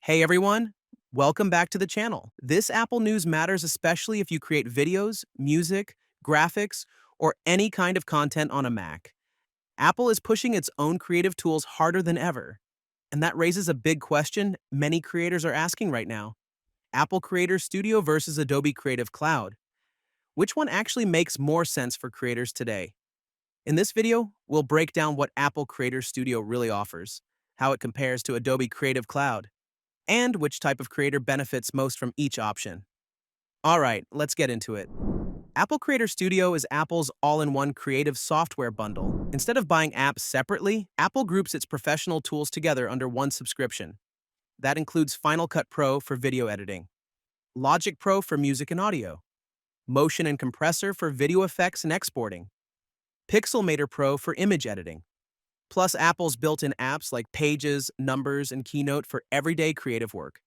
Hey everyone, welcome back to the channel. This Apple news matters especially if you create videos, music, graphics, or any kind of content on a Mac. Apple is pushing its own creative tools harder than ever, and that raises a big question many creators are asking right now. Apple Creator Studio versus Adobe Creative Cloud. Which one actually makes more sense for creators today? In this video, we'll break down what Apple Creator Studio really offers, how it compares to Adobe Creative Cloud, and which type of creator benefits most from each option. All right, let's get into it. Apple Creator Studio is Apple's all-in-one creative software bundle. Instead of buying apps separately, Apple groups its professional tools together under one subscription. That includes Final Cut Pro for video editing, Logic Pro for music and audio, Motion and Compressor for video effects and exporting, Pixelmator Pro for image editing, plus Apple's built-in apps like Pages, Numbers, and Keynote for everyday creative work.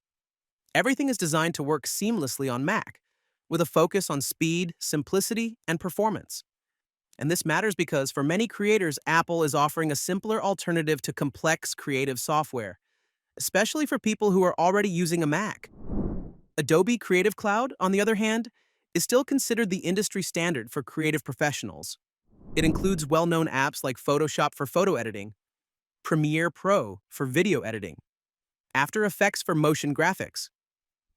Everything is designed to work seamlessly on Mac, with a focus on speed, simplicity, and performance. And this matters because for many creators, Apple is offering a simpler alternative to complex creative software, especially for people who are already using a Mac. Adobe Creative Cloud, on the other hand, is still considered the industry standard for creative professionals. It includes well-known apps like Photoshop for photo editing, Premiere Pro for video editing, After Effects for motion graphics,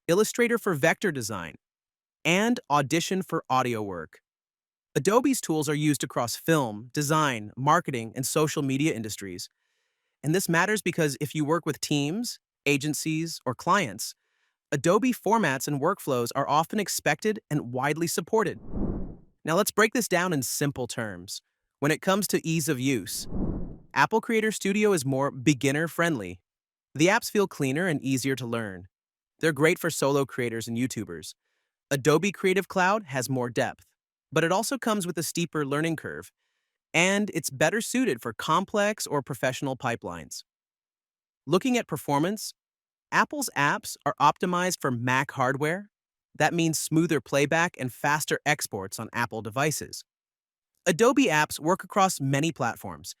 Illustrator for vector design, and Audition for audio work. Adobe's tools are used across film, design, marketing, and social media industries. And this matters because if you work with teams, agencies, or clients, Adobe formats and workflows are often expected and widely supported. Now let's break this down in simple terms. When it comes to ease of use, Apple Creator Studio is more beginner-friendly. The apps feel cleaner and easier to learn. They're great for solo creators and YouTubers. Adobe Creative Cloud has more depth, but it also comes with a steeper learning curve, and it's better suited for complex or professional pipelines. Looking at performance, Apple's apps are optimized for Mac hardware. That means smoother playback and faster exports on Apple devices. Adobe apps work across many platforms,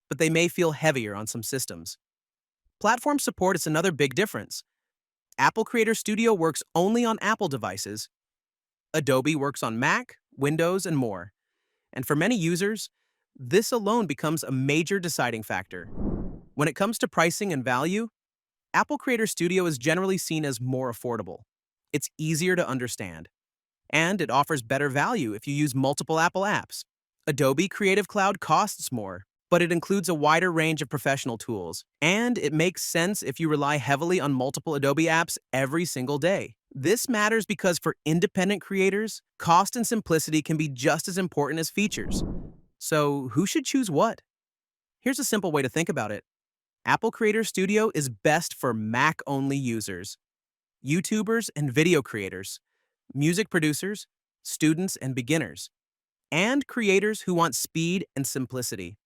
but they may feel heavier on some systems. Platform support is another big difference. Apple Creator Studio works only on Apple devices. Adobe works on Mac, Windows, and more. And for many users, this alone becomes a major deciding factor. When it comes to pricing and value, Apple Creator Studio is generally seen as more affordable. It's easier to understand, and it offers better value if you use multiple Apple apps. Adobe Creative Cloud costs more, but it includes a wider range of professional tools, and it makes sense if you rely heavily on multiple Adobe apps every single day. This matters because for independent creators, cost and simplicity can be just as important as features. So who should choose what? Here's a simple way to think about it. Apple Creator Studio is best for Mac-only users, YouTubers and video creators, music producers, students and beginners, and creators who want speed and simplicity.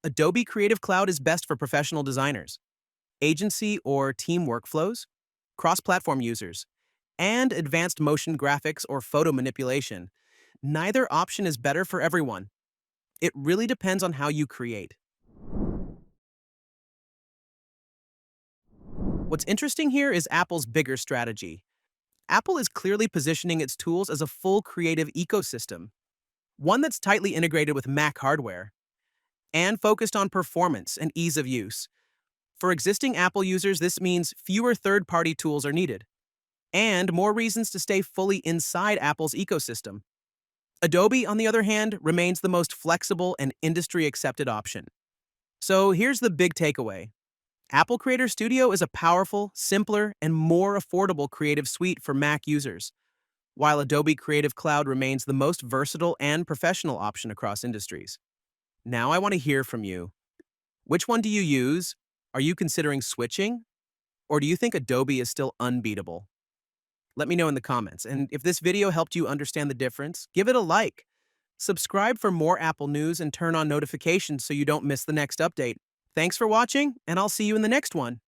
Adobe Creative Cloud is best for professional designers, agency or team workflows, cross-platform users, and advanced motion graphics or photo manipulation. Neither option is better for everyone. It really depends on how you create. What's interesting here is Apple's bigger strategy. Apple is clearly positioning its tools as a full creative ecosystem, one that's tightly integrated with Mac hardware, and focused on performance and ease of use. For existing Apple users, this means fewer third-party tools are needed, and more reasons to stay fully inside Apple's ecosystem. Adobe, on the other hand, remains the most flexible and industry-accepted option. So here's the big takeaway. Apple Creator Studio is a powerful, simpler, and more affordable creative suite for Mac users, while Adobe Creative Cloud remains the most versatile and professional option across industries. Now I want to hear from you. Which one do you use? Are you considering switching? Or do you think Adobe is still unbeatable? Let me know in the comments. And if this video helped you understand the difference, give it a like. Subscribe for more Apple news and turn on notifications so you don't miss the next update. Thanks for watching, and I'll see you in the next one.